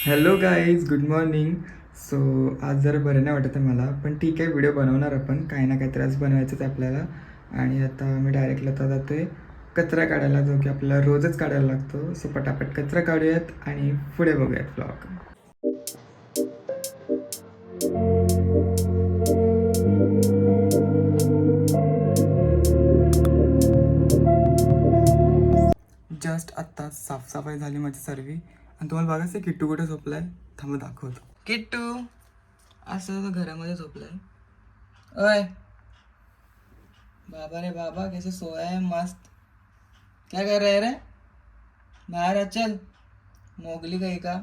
Hello guys, good morning. So आज जरा बरं नाही वाटत आहे मला, पण ठीक आहे, व्हिडिओ बनवणार आपण. काही ना काही त्रास बनवायचंच आहे आपल्याला. आणि आता मी डायरेक्टली आता जातो आहे कचरा काढायला, जो की आपल्याला रोजच काढायला लागतो. सो पटापट कचरा काढूयात आणि पुढे बघूयात ब्लॉग. जस्ट आत्ता साफसफाई झाली माझी सर्व. आणि तुम्हाला बघायचं किट्टू कुठे झोपलाय, थांबा दाखवतो. किट्टू असं घरामध्ये झोपलाय. ओय बाबा रे बाबा, कैसे सोया है मस्त. क्या कर रहे रे, बाहेर आ, चल. मोगली काही का.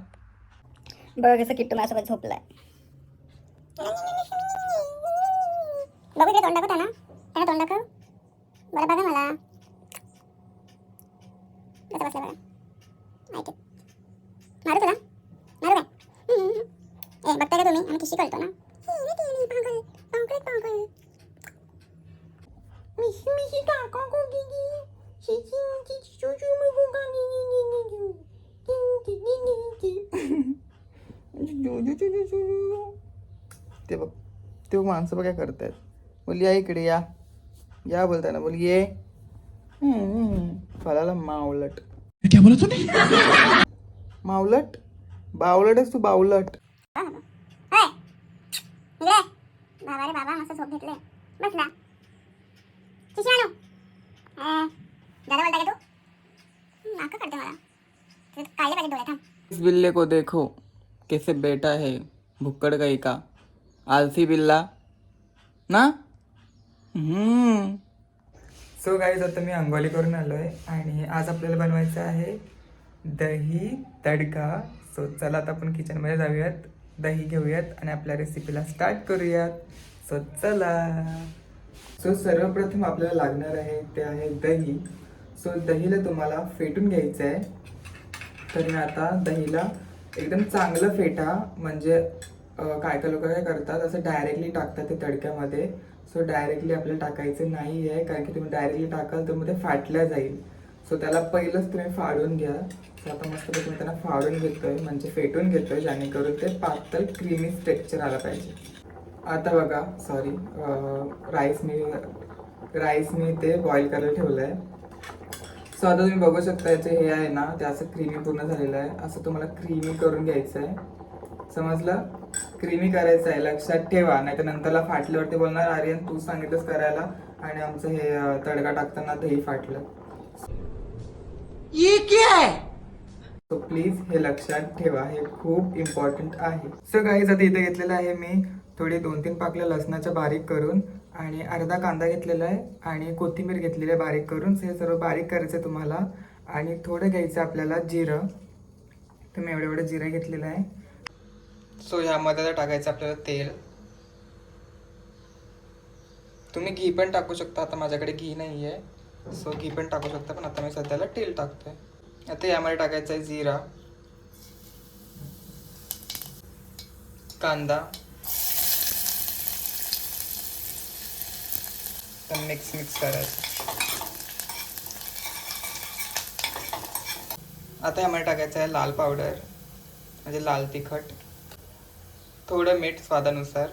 बघ कसं किट्टू माझ्यासोबत झोपलाय. बघू इकडे तोंड दाखव त्यांना, तोंड दाखव बरं. बघा मला कसं बसलं बरं. ऐक मारू तुला, मारू काय. बघताय का तुम्ही, आम्ही किशी करतो ना. मिशी मिशी काका को गिगी ते बघ, ते माणसं बघ काय करतायत. बोल या इकडे, या या बोलताय ना, बोल ये. फळाला मावलट. क्या बोला तुम्ही? मावलट, बावलट आहेस तू, बावलट. बाबा रे बाबा, मस्त झोप घेतले. बसला शिशी आणू. दादा बोलता का तू, नाका करते मला. काढले पाहिजे डोळे, थांब. इस बिल्ले को देखो कैसे बैठा है, भुक्कड़ कहीं का, आलसी बिल्ला ना. सो गाईज, आता मी अंघोळी करून आलो आहे आणि आज आपल्याला बनवायचं आहे दही तडका. सो चला आता आपण किचनमध्ये जाऊयात, दही घेऊयात आणि आपल्या रेसिपीला स्टार्ट करूयात. सो चला. सो सर्वप्रथम आपल्याला लागणार आहे ते आहे दही. सो दहीला तुम्हाला फेटून घ्यायचं आहे. तर मी आता दहीला एकदम चांगलं फेटा, म्हणजे काय काय लोक काय करतात, असं डायरेक्टली टाकतात ते तडक्यामध्ये. सो डायरेक्टली आपल्याला टाकायचं नाही आहे, कारण की तुम्ही डायरेक्टली टाकाल तर मध्ये फाटल्या जाईल. सो त्याला पहिलंच तुम्ही फाडून घ्या. सो आता मस्त तुम्ही त्यांना फाडून घेतोय, म्हणजे फेटून घेतोय, जेणेकरून ते पातळ क्रीमी स्ट्रक्चर आला पाहिजे. आता बघा, सॉरी, राईस मी ते बॉईल करायला ठेवलं आहे. सो आता तुम्ही बघू शकता, याचे हे आहे ना, ते असं क्रीमी पूर्ण झालेलं आहे. असं तुम्हाला क्रीमी करून घ्यायचं आहे, समजलं. क्रीमी करायचं आहे, लक्षात ठेवा, नाही तर नंतरला फाटल्यावरती बोलणार आर्यन तू सांगितलंस करायला आणि आमचं हे तडका टाकताना दही फाटलं. ये क्या है? सो प्लीज हे लक्षात ठेवा, हे खूप इम्पॉर्टंट आहे. सो गाईज, आता इथे घेतलेलं आहे मी थोडी 2-3 पाकल्या लसणाच्या बारीक करून, आणि अर्धा कांदा घेतलेला आहे आणि कोथिंबीर घेतलेली आहे बारीक करून. हे सर्व बारीक करायचं आहे तुम्हाला. आणि थोडं घ्यायचं आपल्याला जिरं. तर मी एवढं जिरं घेतलेलं आहे. सो ह्यामध्ये टाकायचं आपल्याला तेल. तुम्ही घी पण टाकू शकता, आता माझ्याकडे घी नाही आहे, सो घी पण टाकू शकता, पण आता मी सध्याला तेल टाकतोय. आता यामध्ये टाकायचं आहे जिरा, कांदा, मिक्स करायचं. आता यामध्ये टाकायचं आहे लाल पावडर, म्हणजे लाल तिखट, थोडं मीठ स्वादानुसार,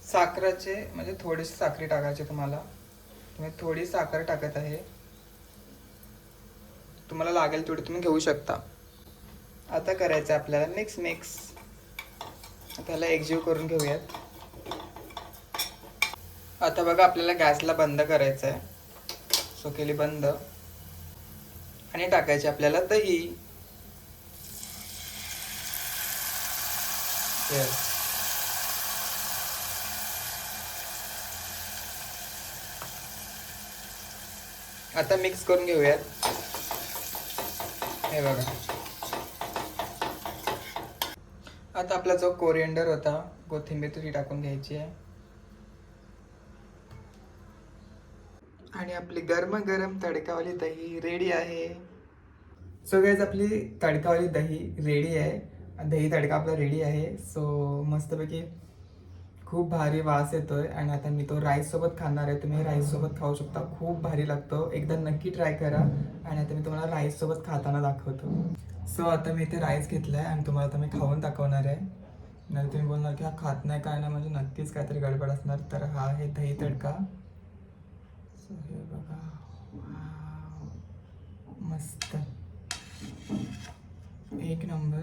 साखराचे म्हणजे थोडीशी साखरी टाकायची तुम्हाला. तुम्ही थोडी साखर टाकत आहे, तुम्हाला लागेल तेवढी तुम्ही घेऊ शकता. आता करायचं आपल्याला मिक्स. त्याला एकजीव करून घेऊयात. आता बघा, आपल्याला गॅसला बंद करायचं आहे. सो केली बंद आणि टाकायचे आपल्याला दही. आता मिक्स करून घेऊयात. हे बघा, आता आपला जो कोरिएंडर होता, कोथिंबीर तुरी टाकून घ्यायची आहे. आणि आपली गरम तडकावाली दही रेडी आहे. सो गाईज, आपली तडकावाली दही रेडी आहे. दही तडका आपला रेडी आहे. सो मस्तपैकी खूप भारी वास येतोय आणि आता मी तो राईस सोबत खाणार आहे. तुम्ही राईस सोबत खाऊ शकता, खूप भारी लागतो. एकदा नक्की ट्राय करा. आणि आता मी तुम्हाला राईस सोबत खाताना दाखवतो. सो आता मी इथे राईस घेतलाय आणि तुम्हाला आता मी खाऊन दाखवणार आहे. नाही तुम्ही बोलणार की हा खात नाही काय नाही, म्हणजे नक्कीच काहीतरी गडबड असणार. तर हा आहे दही तडका. सो हे बघा, वाव, मस्त, एक नंबर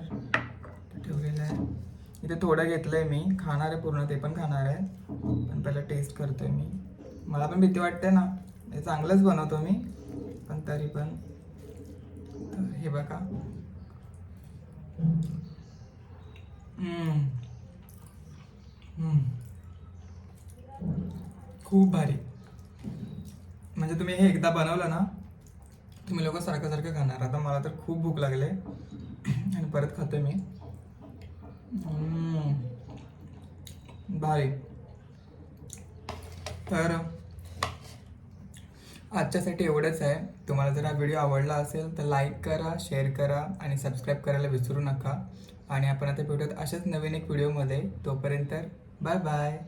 ठेवलेलं आहे. इथे थोडं घेतलंय मी, खाणार आहे पूर्ण, ते पण खाणार आहे. पण पहिलं टेस्ट करतोय मी. मला पण भीती वाटते ना, हे चांगलंच बनवतो मी, पण तरी पण. तर हे बघा. खूप भारी. म्हणजे तुम्ही हे एकदा बनवलं ना, तुम्ही लोक सारखं सारखं खाणार. आता मला तर खूप भूक लागले आणि परत खातोय मी. भारी. तर आजच्यासाठी एवढंच आहे. तुम्हाला जर हा व्हिडिओ आवडला असेल तर लाईक करा, शेअर करा आणि सबस्क्राईब करायला विसरू नका. आणि आपण आता भेटूयात अशाच नवीन एक व्हिडिओमध्ये. तोपर्यंत बाय बाय.